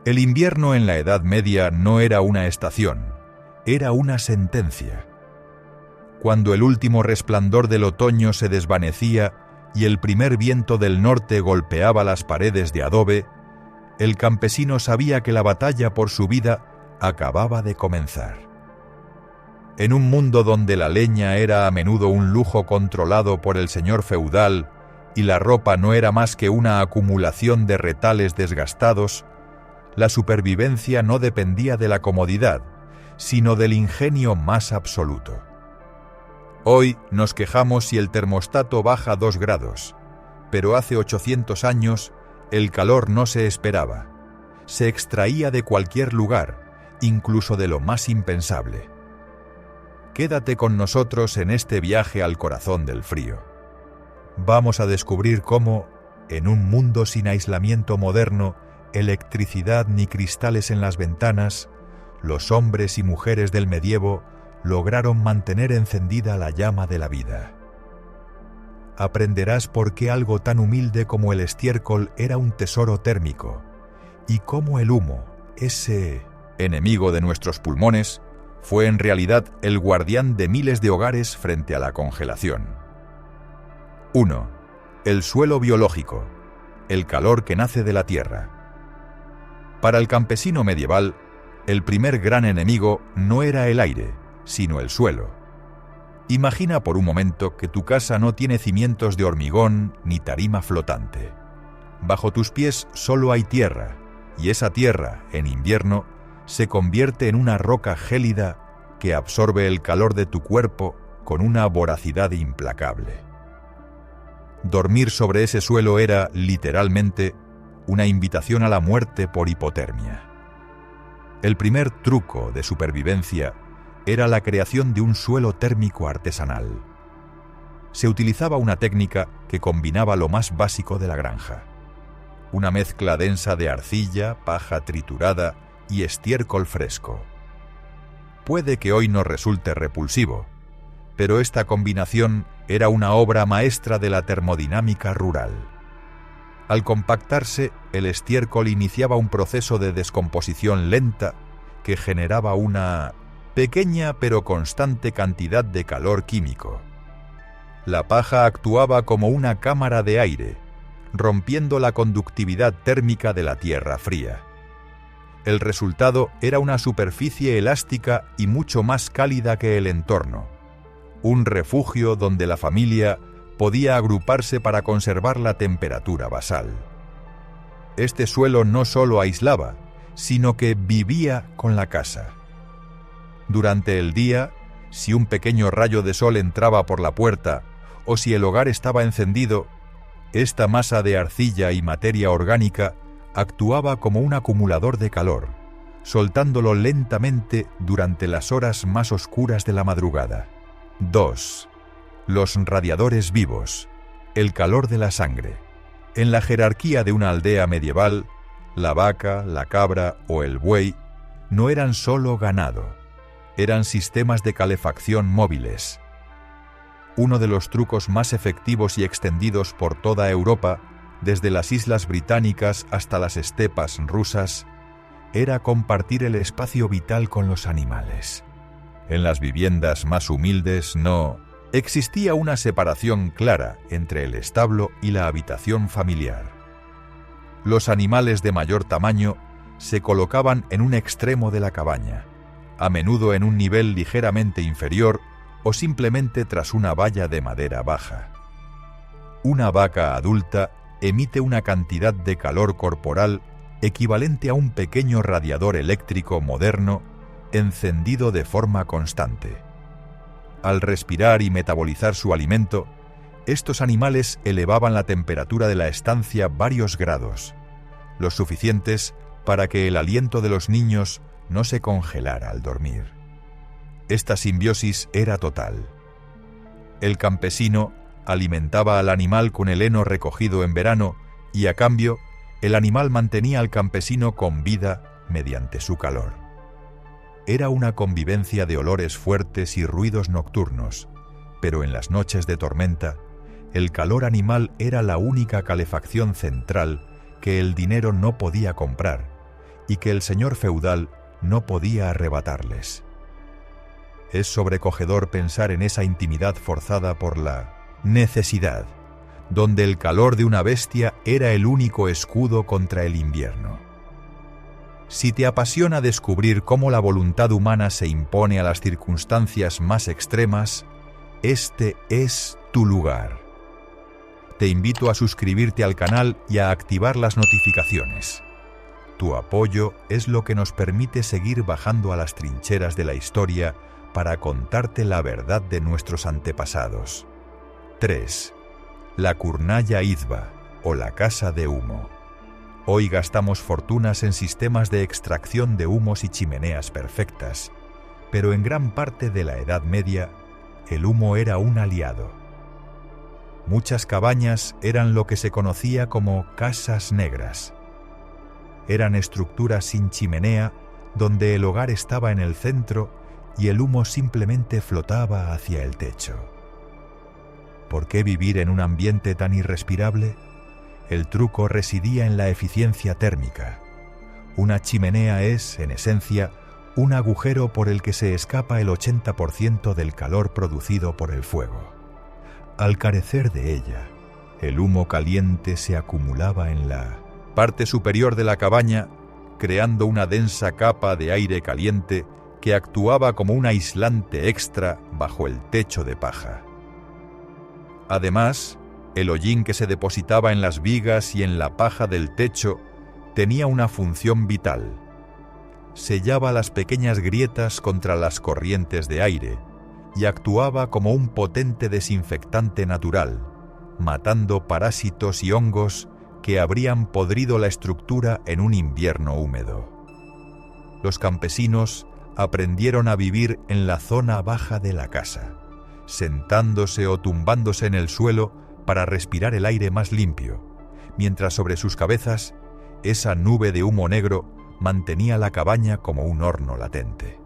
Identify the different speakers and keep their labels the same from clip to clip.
Speaker 1: El invierno en la Edad Media no era una estación, era una sentencia. Cuando el último resplandor del otoño se desvanecía y el primer viento del norte golpeaba las paredes de adobe, el campesino sabía que la batalla por su vida acababa de comenzar. En un mundo donde la leña era a menudo un lujo controlado por el señor feudal y la ropa no era más que una acumulación de retales desgastados, la supervivencia no dependía de la comodidad, sino del ingenio más absoluto. Hoy nos quejamos si el termostato baja 2 grados, pero hace 800 años el calor no se esperaba. Se extraía de cualquier lugar, incluso de lo más impensable. Quédate con nosotros en este viaje al corazón del frío. Vamos a descubrir cómo, en un mundo sin aislamiento moderno, electricidad ni cristales en las ventanas, los hombres y mujeres del medievo lograron mantener encendida la llama de la vida. Aprenderás por qué algo tan humilde como el estiércol era un tesoro térmico, y cómo el humo, ese enemigo de nuestros pulmones, fue en realidad el guardián de miles de hogares frente a la congelación. 1. El suelo biológico, el calor que nace de la tierra. Para el campesino medieval, el primer gran enemigo no era el aire, sino el suelo. Imagina por un momento que tu casa no tiene cimientos de hormigón ni tarima flotante. Bajo tus pies solo hay tierra, y esa tierra, en invierno, se convierte en una roca gélida que absorbe el calor de tu cuerpo con una voracidad implacable. Dormir sobre ese suelo era, literalmente, una invitación a la muerte por hipotermia. El primer truco de supervivencia era la creación de un suelo térmico artesanal. Se utilizaba una técnica que combinaba lo más básico de la granja: una mezcla densa de arcilla, paja triturada y estiércol fresco. Puede que hoy nos resulte repulsivo, pero esta combinación era una obra maestra de la termodinámica rural. Al compactarse, el estiércol iniciaba un proceso de descomposición lenta que generaba una pequeña pero constante cantidad de calor químico. La paja actuaba como una cámara de aire, rompiendo la conductividad térmica de la tierra fría. El resultado era una superficie elástica y mucho más cálida que el entorno, un refugio donde la familia podía agruparse para conservar la temperatura basal. Este suelo no solo aislaba, sino que vivía con la casa. Durante el día, si un pequeño rayo de sol entraba por la puerta o si el hogar estaba encendido, esta masa de arcilla y materia orgánica actuaba como un acumulador de calor, soltándolo lentamente durante las horas más oscuras de la madrugada. 2. Los radiadores vivos, el calor de la sangre. En la jerarquía de una aldea medieval, la vaca, la cabra o el buey no eran solo ganado, eran sistemas de calefacción móviles. Uno de los trucos más efectivos y extendidos por toda Europa, desde las islas británicas hasta las estepas rusas, era compartir el espacio vital con los animales. En las viviendas más humildes no existía una separación clara entre el establo y la habitación familiar. Los animales de mayor tamaño se colocaban en un extremo de la cabaña, a menudo en un nivel ligeramente inferior o simplemente tras una valla de madera baja. Una vaca adulta emite una cantidad de calor corporal equivalente a un pequeño radiador eléctrico moderno encendido de forma constante. Al respirar y metabolizar su alimento, estos animales elevaban la temperatura de la estancia varios grados, los suficientes para que el aliento de los niños no se congelara al dormir. Esta simbiosis era total. El campesino alimentaba al animal con el heno recogido en verano y, a cambio, el animal mantenía al campesino con vida mediante su calor. Era una convivencia de olores fuertes y ruidos nocturnos, pero en las noches de tormenta, el calor animal era la única calefacción central que el dinero no podía comprar y que el señor feudal no podía arrebatarles. Es sobrecogedor pensar en esa intimidad forzada por la necesidad, donde el calor de una bestia era el único escudo contra el invierno. Si te apasiona descubrir cómo la voluntad humana se impone a las circunstancias más extremas, este es tu lugar. Te invito a suscribirte al canal y a activar las notificaciones. Tu apoyo es lo que nos permite seguir bajando a las trincheras de la historia para contarte la verdad de nuestros antepasados. 3. La Kurnaya Izba, o la casa de humo. Hoy gastamos fortunas en sistemas de extracción de humos y chimeneas perfectas, pero en gran parte de la Edad Media, el humo era un aliado. Muchas cabañas eran lo que se conocía como casas negras. Eran estructuras sin chimenea, donde el hogar estaba en el centro y el humo simplemente flotaba hacia el techo. ¿Por qué vivir en un ambiente tan irrespirable? El truco residía en la eficiencia térmica. Una chimenea es, en esencia, un agujero por el que se escapa el 80% del calor producido por el fuego. Al carecer de ella, el humo caliente se acumulaba en la parte superior de la cabaña, creando una densa capa de aire caliente que actuaba como un aislante extra bajo el techo de paja. Además, el hollín que se depositaba en las vigas y en la paja del techo tenía una función vital. Sellaba las pequeñas grietas contra las corrientes de aire y actuaba como un potente desinfectante natural, matando parásitos y hongos que habrían podrido la estructura en un invierno húmedo. Los campesinos aprendieron a vivir en la zona baja de la casa, sentándose o tumbándose en el suelo para respirar el aire más limpio, mientras sobre sus cabezas esa nube de humo negro mantenía la cabaña como un horno latente.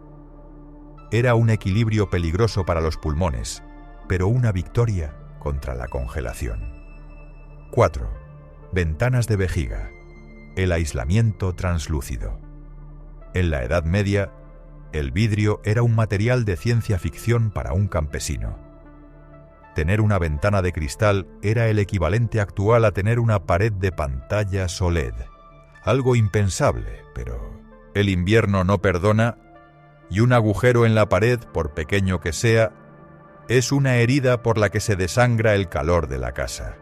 Speaker 1: Era un equilibrio peligroso para los pulmones, pero una victoria contra la congelación. 4. Ventanas de vejiga. El aislamiento translúcido. En la Edad Media, el vidrio era un material de ciencia ficción para un campesino. Tener una ventana de cristal era el equivalente actual a tener una pared de pantallas OLED. Algo impensable, pero el invierno no perdona, y un agujero en la pared, por pequeño que sea, es una herida por la que se desangra el calor de la casa.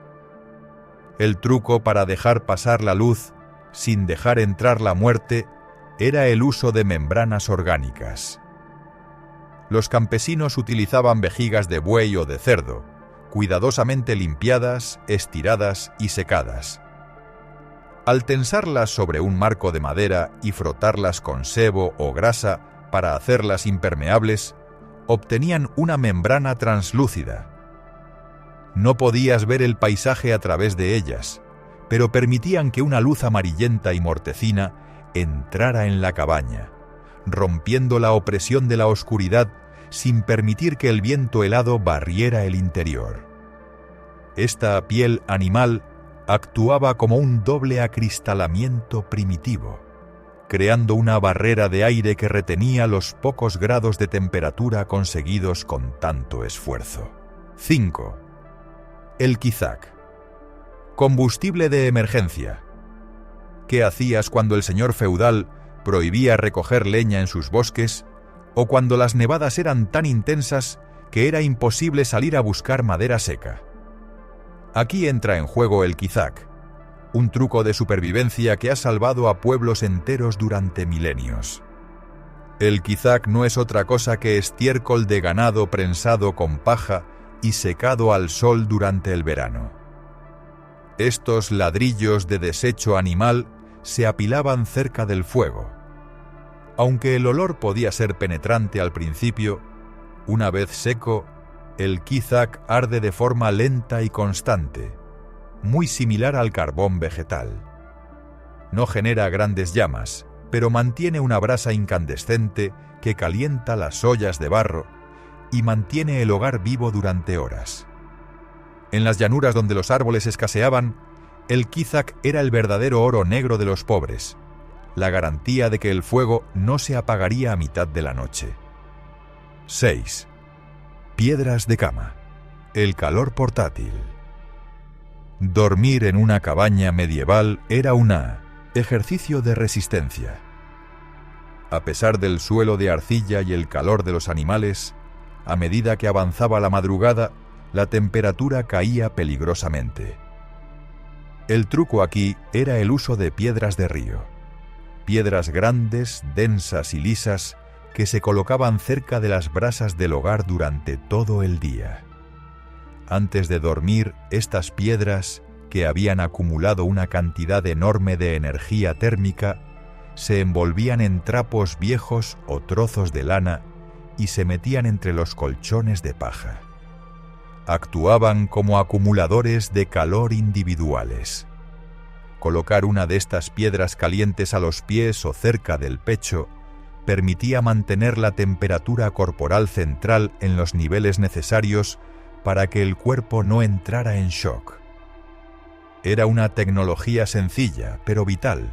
Speaker 1: El truco para dejar pasar la luz sin dejar entrar la muerte era el uso de membranas orgánicas. Los campesinos utilizaban vejigas de buey o de cerdo, cuidadosamente limpiadas, estiradas y secadas. Al tensarlas sobre un marco de madera y frotarlas con sebo o grasa para hacerlas impermeables, obtenían una membrana translúcida. No podías ver el paisaje a través de ellas, pero permitían que una luz amarillenta y mortecina entrara en la cabaña, rompiendo la opresión de la oscuridad sin permitir que el viento helado barriera el interior. Esta piel animal actuaba como un doble acristalamiento primitivo, creando una barrera de aire que retenía los pocos grados de temperatura conseguidos con tanto esfuerzo. 5. El quizac. Combustible de emergencia. ¿Qué hacías cuando el señor feudal prohibía recoger leña en sus bosques o cuando las nevadas eran tan intensas que era imposible salir a buscar madera seca? Aquí entra en juego el quizac, un truco de supervivencia que ha salvado a pueblos enteros durante milenios. El quizac no es otra cosa que estiércol de ganado prensado con paja y secado al sol durante el verano. Estos ladrillos de desecho animal se apilaban cerca del fuego. Aunque el olor podía ser penetrante al principio, una vez seco, el quizac arde de forma lenta y constante, muy similar al carbón vegetal. No genera grandes llamas, pero mantiene una brasa incandescente que calienta las ollas de barro y mantiene el hogar vivo durante horas. En las llanuras donde los árboles escaseaban, el quizac era el verdadero oro negro de los pobres, la garantía de que el fuego no se apagaría a mitad de la noche. 6. Piedras de cama. El calor portátil. Dormir en una cabaña medieval era un ejercicio de resistencia. A pesar del suelo de arcilla y el calor de los animales, a medida que avanzaba la madrugada, la temperatura caía peligrosamente. El truco aquí era el uso de piedras de río. Piedras grandes, densas y lisas que se colocaban cerca de las brasas del hogar durante todo el día. Antes de dormir, estas piedras, que habían acumulado una cantidad enorme de energía térmica, se envolvían en trapos viejos o trozos de lana y se metían entre los colchones de paja. Actuaban como acumuladores de calor individuales. Colocar una de estas piedras calientes a los pies o cerca del pecho permitía mantener la temperatura corporal central en los niveles necesarios para que el cuerpo no entrara en shock. Era una tecnología sencilla, pero vital.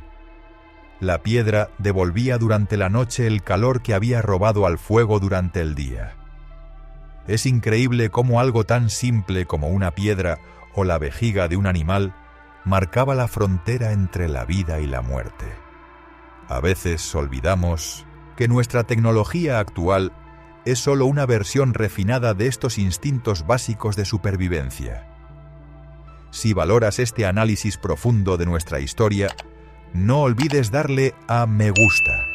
Speaker 1: La piedra devolvía durante la noche el calor que había robado al fuego durante el día. Es increíble cómo algo tan simple como una piedra o la vejiga de un animal marcaba la frontera entre la vida y la muerte. A veces olvidamos que nuestra tecnología actual es solo una versión refinada de estos instintos básicos de supervivencia. Si valoras este análisis profundo de nuestra historia, no olvides darle a me gusta.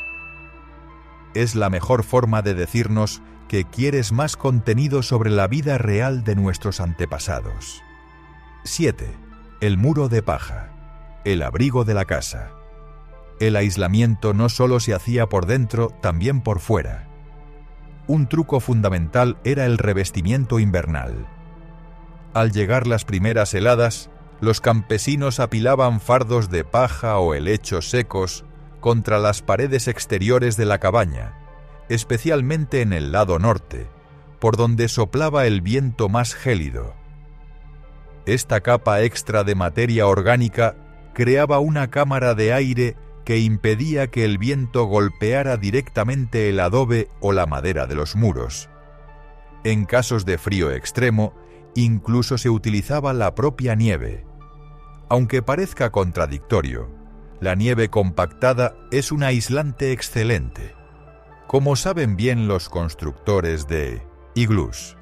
Speaker 1: Es la mejor forma de decirnos que quieres más contenido sobre la vida real de nuestros antepasados. 7. El muro de paja. El abrigo de la casa. El aislamiento no solo se hacía por dentro, también por fuera. Un truco fundamental era el revestimiento invernal. Al llegar las primeras heladas, los campesinos apilaban fardos de paja o helechos secos contra las paredes exteriores de la cabaña, especialmente en el lado norte, por donde soplaba el viento más gélido. Esta capa extra de materia orgánica creaba una cámara de aire que impedía que el viento golpeara directamente el adobe o la madera de los muros. En casos de frío extremo, incluso se utilizaba la propia nieve. Aunque parezca contradictorio, la nieve compactada es un aislante excelente, como saben bien los constructores de iglús.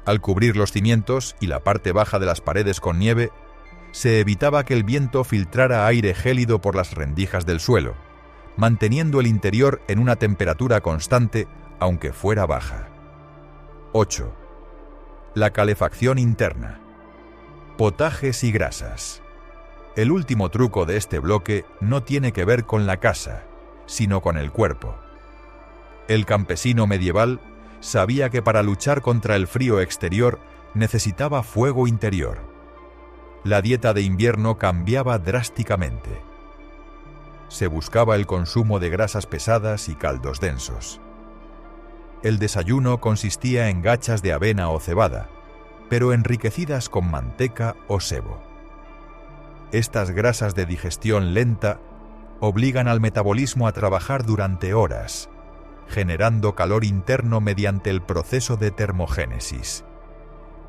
Speaker 1: Al cubrir los cimientos y la parte baja de las paredes con nieve, se evitaba que el viento filtrara aire gélido por las rendijas del suelo, manteniendo el interior en una temperatura constante, aunque fuera baja. 8. La calefacción interna. Potajes y grasas. El último truco de este bloque no tiene que ver con la casa, sino con el cuerpo. El campesino medieval sabía que para luchar contra el frío exterior necesitaba fuego interior. La dieta de invierno cambiaba drásticamente. Se buscaba el consumo de grasas pesadas y caldos densos. El desayuno consistía en gachas de avena o cebada, pero enriquecidas con manteca o sebo. Estas grasas de digestión lenta obligan al metabolismo a trabajar durante horas, generando calor interno mediante el proceso de termogénesis.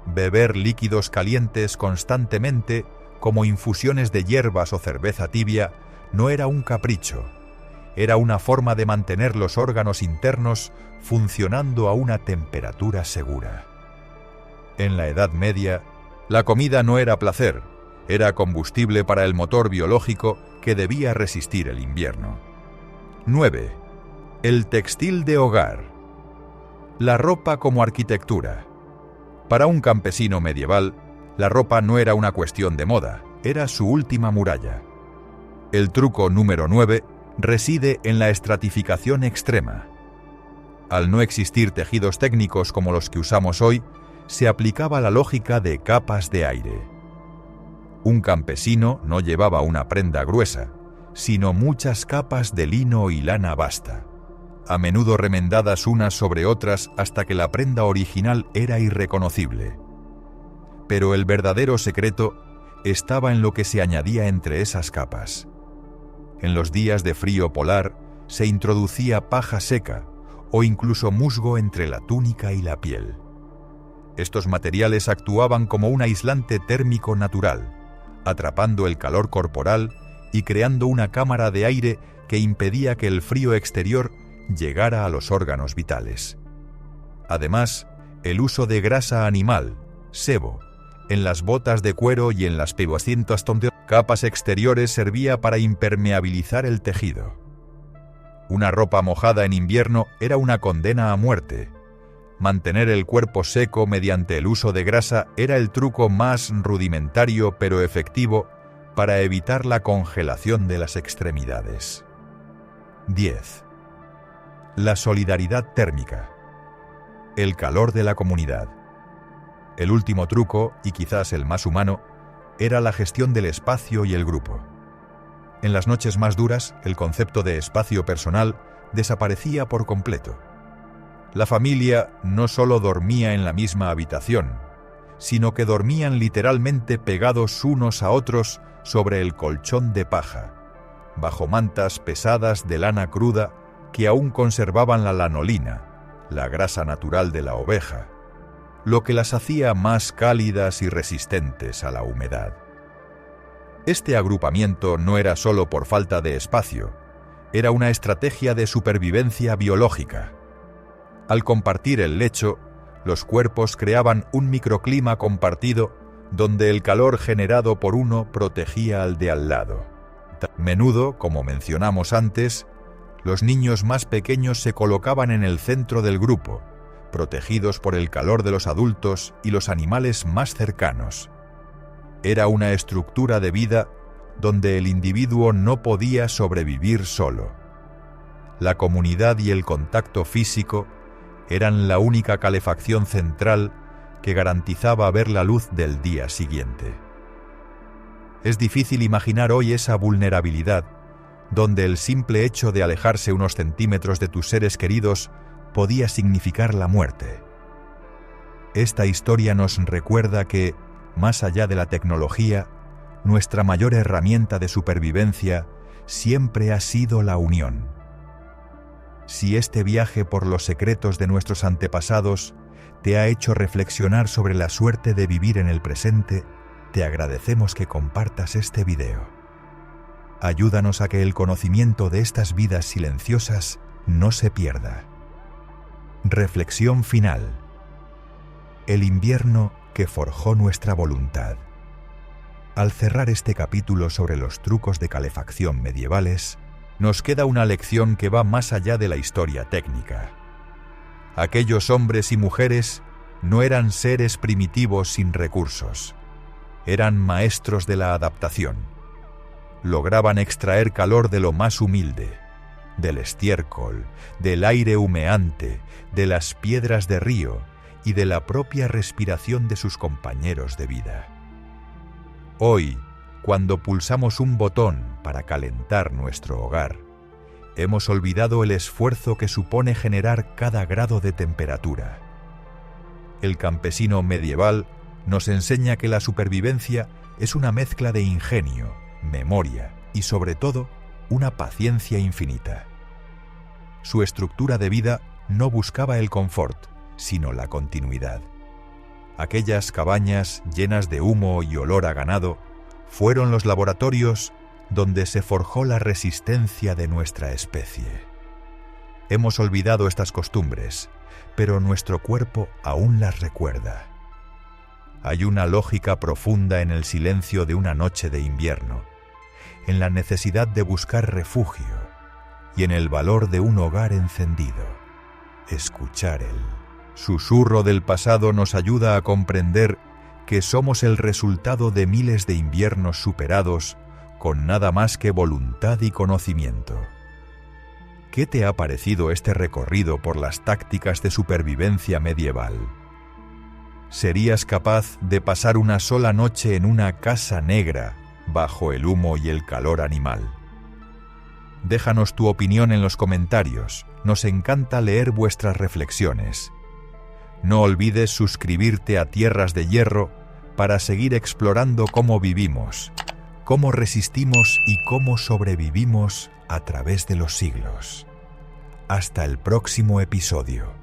Speaker 1: Beber líquidos calientes constantemente, como infusiones de hierbas o cerveza tibia, no era un capricho, era una forma de mantener los órganos internos funcionando a una temperatura segura. En la Edad Media, la comida no era placer, era combustible para el motor biológico que debía resistir el invierno. 9. El textil de hogar. La ropa como arquitectura. Para un campesino medieval, la ropa no era una cuestión de moda, era su última muralla. El truco número 9 reside en la estratificación extrema. Al no existir tejidos técnicos como los que usamos hoy, se aplicaba la lógica de capas de aire. Un campesino no llevaba una prenda gruesa, sino muchas capas de lino y lana basta, a menudo remendadas unas sobre otras hasta que la prenda original era irreconocible. Pero el verdadero secreto estaba en lo que se añadía entre esas capas. En los días de frío polar se introducía paja seca o incluso musgo entre la túnica y la piel. Estos materiales actuaban como un aislante térmico natural, atrapando el calor corporal y creando una cámara de aire que impedía que el frío exterior llegara a los órganos vitales. Además, el uso de grasa animal, sebo, en las botas de cuero y en las capas exteriores servía para impermeabilizar el tejido. Una ropa mojada en invierno era una condena a muerte. Mantener el cuerpo seco mediante el uso de grasa era el truco más rudimentario pero efectivo para evitar la congelación de las extremidades. 10. La solidaridad térmica. El calor de la comunidad. El último truco, y quizás el más humano, era la gestión del espacio y el grupo. En las noches más duras, el concepto de espacio personal desaparecía por completo. La familia no solo dormía en la misma habitación, sino que dormían literalmente pegados unos a otros sobre el colchón de paja, bajo mantas pesadas de lana cruda que aún conservaban la lanolina, la grasa natural de la oveja, lo que las hacía más cálidas y resistentes a la humedad. Este agrupamiento no era solo por falta de espacio, era una estrategia de supervivencia biológica. Al compartir el lecho, los cuerpos creaban un microclima compartido donde el calor generado por uno protegía al de al lado. A menudo, como mencionamos antes, los niños más pequeños se colocaban en el centro del grupo, protegidos por el calor de los adultos y los animales más cercanos. Era una estructura de vida donde el individuo no podía sobrevivir solo. La comunidad y el contacto físico eran la única calefacción central que garantizaba ver la luz del día siguiente. Es difícil imaginar hoy esa vulnerabilidad, donde el simple hecho de alejarse unos centímetros de tus seres queridos podía significar la muerte. Esta historia nos recuerda que, más allá de la tecnología, nuestra mayor herramienta de supervivencia siempre ha sido la unión. Si este viaje por los secretos de nuestros antepasados te ha hecho reflexionar sobre la suerte de vivir en el presente, te agradecemos que compartas este video. Ayúdanos a que el conocimiento de estas vidas silenciosas no se pierda. Reflexión final. El invierno que forjó nuestra voluntad. Al cerrar este capítulo sobre los trucos de calefacción medievales, nos queda una lección que va más allá de la historia técnica. Aquellos hombres y mujeres no eran seres primitivos sin recursos. Eran maestros de la adaptación. Lograban extraer calor de lo más humilde, del estiércol, del aire humeante, de las piedras de río y de la propia respiración de sus compañeros de vida. Hoy, cuando pulsamos un botón para calentar nuestro hogar, hemos olvidado el esfuerzo que supone generar cada grado de temperatura. El campesino medieval nos enseña que la supervivencia es una mezcla de ingenio, memoria y, sobre todo, una paciencia infinita. Su estructura de vida no buscaba el confort, sino la continuidad. Aquellas cabañas llenas de humo y olor a ganado fueron los laboratorios donde se forjó la resistencia de nuestra especie. Hemos olvidado estas costumbres, pero nuestro cuerpo aún las recuerda. Hay una lógica profunda en el silencio de una noche de invierno, en la necesidad de buscar refugio y en el valor de un hogar encendido. Escuchar el susurro del pasado nos ayuda a comprender que somos el resultado de miles de inviernos superados con nada más que voluntad y conocimiento. ¿Qué te ha parecido este recorrido por las tácticas de supervivencia medieval? ¿Serías capaz de pasar una sola noche en una casa negra bajo el humo y el calor animal? Déjanos tu opinión en los comentarios, nos encanta leer vuestras reflexiones. No olvides suscribirte a Tierras de Hierro para seguir explorando cómo vivimos, cómo resistimos y cómo sobrevivimos a través de los siglos. Hasta el próximo episodio.